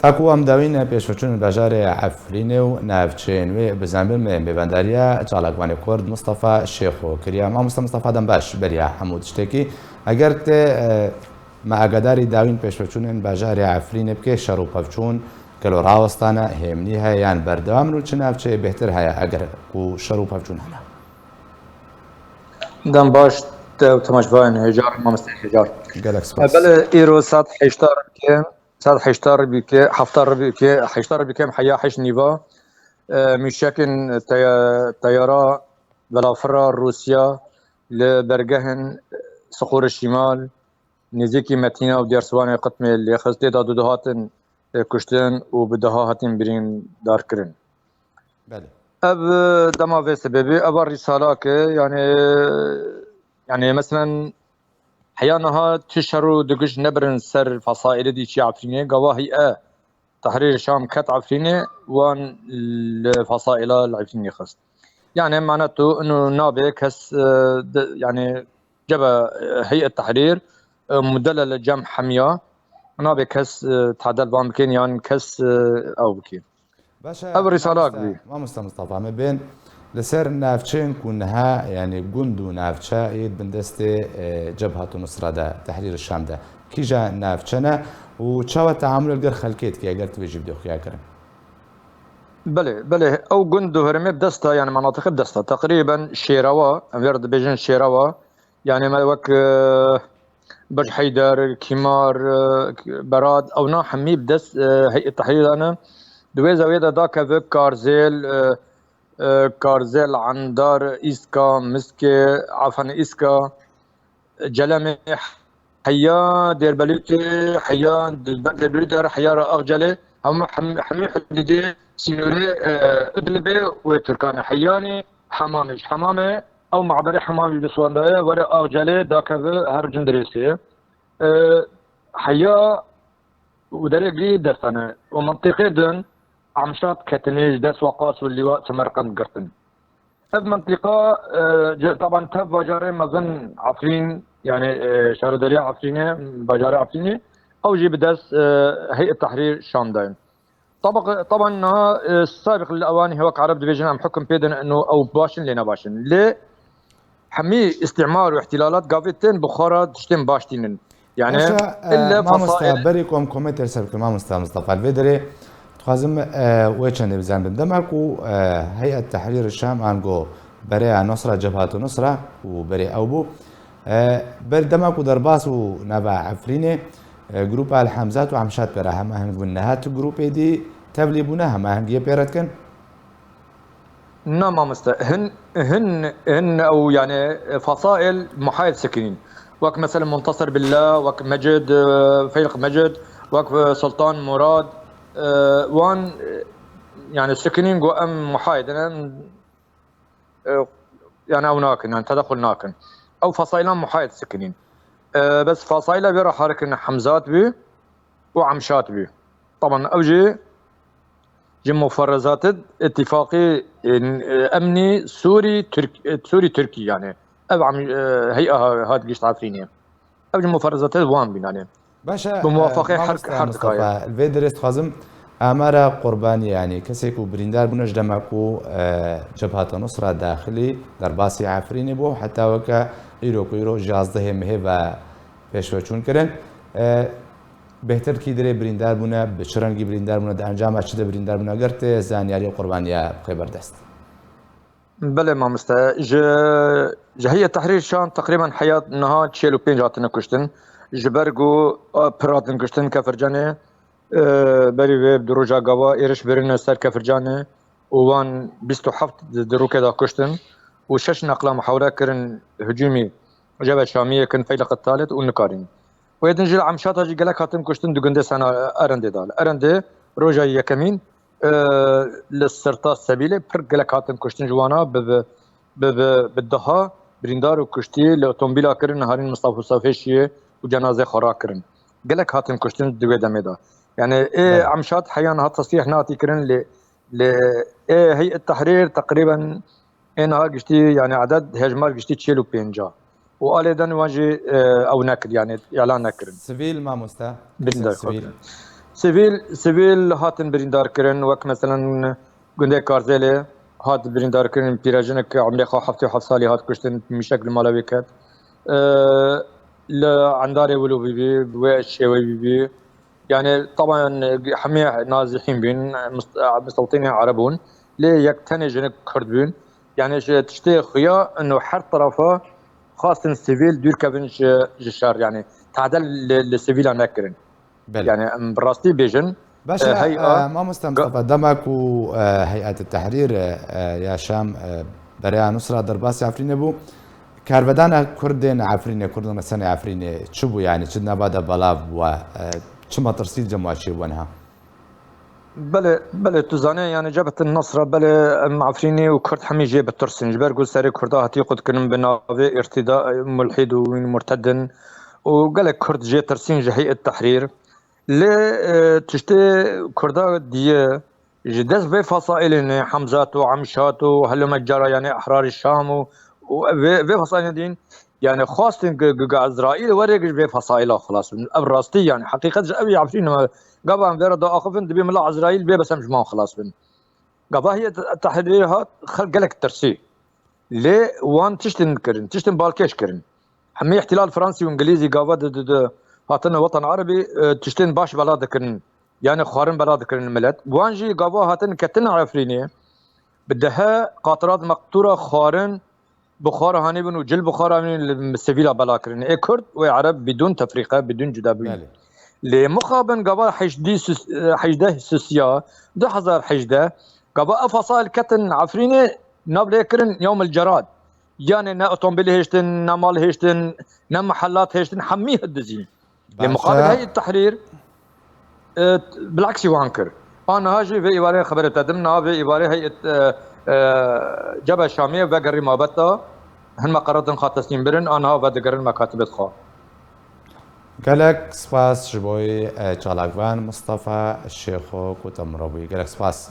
تاکو ام داوین پیشوچون بجار عفرین و نافچین و بزنبیم به بندریا چالکوانی کرد مصطفی شیخو کریا ما مصطفی دنباش بریا حمود شتکی اگر ته ما اقداری داوین پیشوچون بجار عفرین بکه شروپفچون کلو راوستانه همنی های یان بردام رو چه نافچه بهتر های اگر کو شروپفچون هنا دنباش تماشبان هجار ما مستحجار گلکس باس بله ایرو سات حشتار بکه سات حشتار بکه هفتار بکه حشتار بکه حیا حش نیوا مشاكن طيارة بلافرا روسيا لبرجهن صخور الشمال نزيكي متينة وديرسوان قطمة اللي خزتي دا دودهاتن كشتن وبدهاتن برين دار كرن بله اب دما في سببي اب الرسالة يعني مثلا حيانها تشهروا دقش نبرن سر فصائل دي شي عفريني قواهي تحرير الشام كت عفريني وان الفصائل العفريني خست يعني معناته انه نابي كس يعني جبا هيئه تحرير مدلل لجمع حميه نابي كس تعدل بامكن يعني كس او بكين باشا او رساله بي ما مصطفى ما بين لسر نافچين كونها يعني جندو نافچا يد بندست جبهة النصرة ده تحرير الشام ده كيجا نافچنا وتشاوى تعامل الجر خلكيت كي قلت بيجي بدو يا كرم بله او جندو هرمي بدستا يعني مناطق بدستا تقريبا شيراوا اميرد بيجن شيراوا يعني ما وك برج حيدر كيمار براد او نا حمي بدس هيئه التحرير انا دوي زاويه داك في كارزيل كارزيل عندار إسكا مسكي عفن إسكا جلمي حيا دير بلوتي حيا دير بلوتي حيا أغجلي هم حمي حديدي سينوري إدلبي وتركان حياني حمامش حمامي أو معبري حمامي بسوان دايا ورا أغجلي داك هر جندريسي حيا ودرجي دفنه ومنطقة دن عمشات كتنيج دس وقاص واللواء سمرقند قرطن هذه منطقة طبعا تب بجاري مظن عفرين يعني شهردارية عفرينة بجاري عفرينة أو جيب دس هيئة تحرير شام دايم طبعا السابق للأوان هو عرب ديفيجن عم حكم بيدن إنه أو باشن لنا باشن ليه حمي استعمار واحتلالات قافتين بخارى تشتم باشتين يعني إلا ما مستقبلكم كومنتر سبك ما مصطفى الفيدري تخازم ويشن بزن بندمك وهيئة تحرير الشام عنقو بري نصرة جبهة نصرة وبري أوبو بردمك ودرباس ونبع عفريني جروب الحمزات وعمشات براها ما هن قلناهات جروب دي تبليبونها ما هن بيرت كن نعم هن او يعني فصائل محايد سكنين وك مثلا منتصر بالله وك مجد فيلق مجد وك سلطان مراد وان يعني سكنين جو ام محايد يعني او ناكن يعني تدخل ناكن او فصائلان محايد سكنين بس فصائله بيرا حركة حمزات بي وعمشات بي طبعا اوجي جم مفرزات اتفاقي امني سوري تركي يعني اب عم هيئه هاد قشط عفرينيه اب جم مفرزات وان بين يعني باشا بموافقه حركه مصطفى الفيدرس خازم امارة قرباني يعني كسيكو بريندار بنش دمكو جبهة نصرة داخلي درباسي عفريني بو حتى وكا ايرو جازده مهبه پیشوچون کرن بهتر کی دره بریندار بونه بچرنگی بریندار بونه در انجام اچده بریندار بونه گرت زانیاری قربانیا خبر دست بله ما مستا جهية تحرير شان تقريبا حياة نها تشيلو بين جاتنا كشتن جبرجو براتن كشتن كفرجانه بري ويب دروجا قوا إيرش برين سر كفرجانه وان بيستو حفت دروكا دا كشتن وشش نقلة محاولة كرن هجومي جبهة شامية كن فيلق الثالث ونكارين ويدنجل عمشات هجي قالك هاتم كشتن دوغندي سنة أرندي دال أرندي روجا يكمين للسرطة السبيلة بر قالك هاتم كشتن جوانا بالدها بريندار وكشتي لأوتومبيلا كرن هارين مصطفى صافيشية وجنازة خرا كرن قالك هاتم كشتن دوغي دميدا يعني ايه عمشات حيانا هات تصريح ناتي كرن ل ايه هيئة التحرير تقريبا انها قشتي يعني عدد هجمات قشتي تشيلو بينجا وقال واجي او نكر يعني اعلان نكر سفيل ما مستا بالله سفيل سیویل هاتن بریندار کرن وک مثلا گنده کارزله هات بریندار کرن پیراجنک عمری خو 77 سالی هات کشتن مشکل مالاوی کرد لعنداري ولو بيبي بوشي بيبي يعني طبعا حمية نازحين بين مستوطنين عربون ليه يكتني جنك كرد بين يعني تشتي خيا انه حر طرفه خاصة السيفيل دور كابنش جشار يعني تعدل للسيفيل نكرن بل يعني براستي بيجن باشا هيئة ما مصطفى دمك وهيئة التحرير يا شام بريا نصرة درباس عفرين ابو كاربدانا كردين عفرين كردنا سنة عفرين تشبو يعني شدنا بعد بلاب و شما ترسيل جمواشي وانها بله تزانه يعني جبهة النصرة بله معفريني وكرد حمي جيب الترسين جبر قول ساري كردها تيقود كنن بناوي ارتداء ملحد ومرتد وقال كرد جي ترسين جهيئة التحرير لي تشتي كردا دي جدس في فصائل حمزات وعمشات وهلو مجرى يعني احرار الشام وفي فصائل دين يعني خاصة اسرائيل وريق في فصائل خلاص الراستي يعني حقيقة ابي عارفين قبل غير دا اخفن دبي ملا اسرائيل بي بس مش ما خلاص بن قبل هي التحريرات خلق لك الترسي ليه وان تشتن بالكيش كرن حمي احتلال فرنسي وانجليزي قابل هاتنا وطن عربي تشتين باش بلاد كرن يعني خوارن بلاد كرن الملت وانجي قابا هاتن كتن عفرينيه بدها قاطرات مقطوره خوارن بخار هانيبن وجل بخار من السفيله بلا كرن اي كرد وعرب بدون تفرقه بدون جدابيه لمخابن قابا حجده سوسيا 2000 حجده قابا فصائل كتن عفرينيه نابل كرن يوم الجراد يعني نا اوتومبيل هيشتن نا مال هيشتن نا محلات هيشتن حميه الدزين لمقابل هيئة التحرير بالعكس يوانكر انا هاجي في عباره خبر تقدمنا في عباره هيئة جبهة الشامية بقري ما بتا هن قررت خاطسين برن انا بدقر المكاتب خا قالك سباس جبوي جالاكوان مصطفى الشيخ وتمروي قالك سباس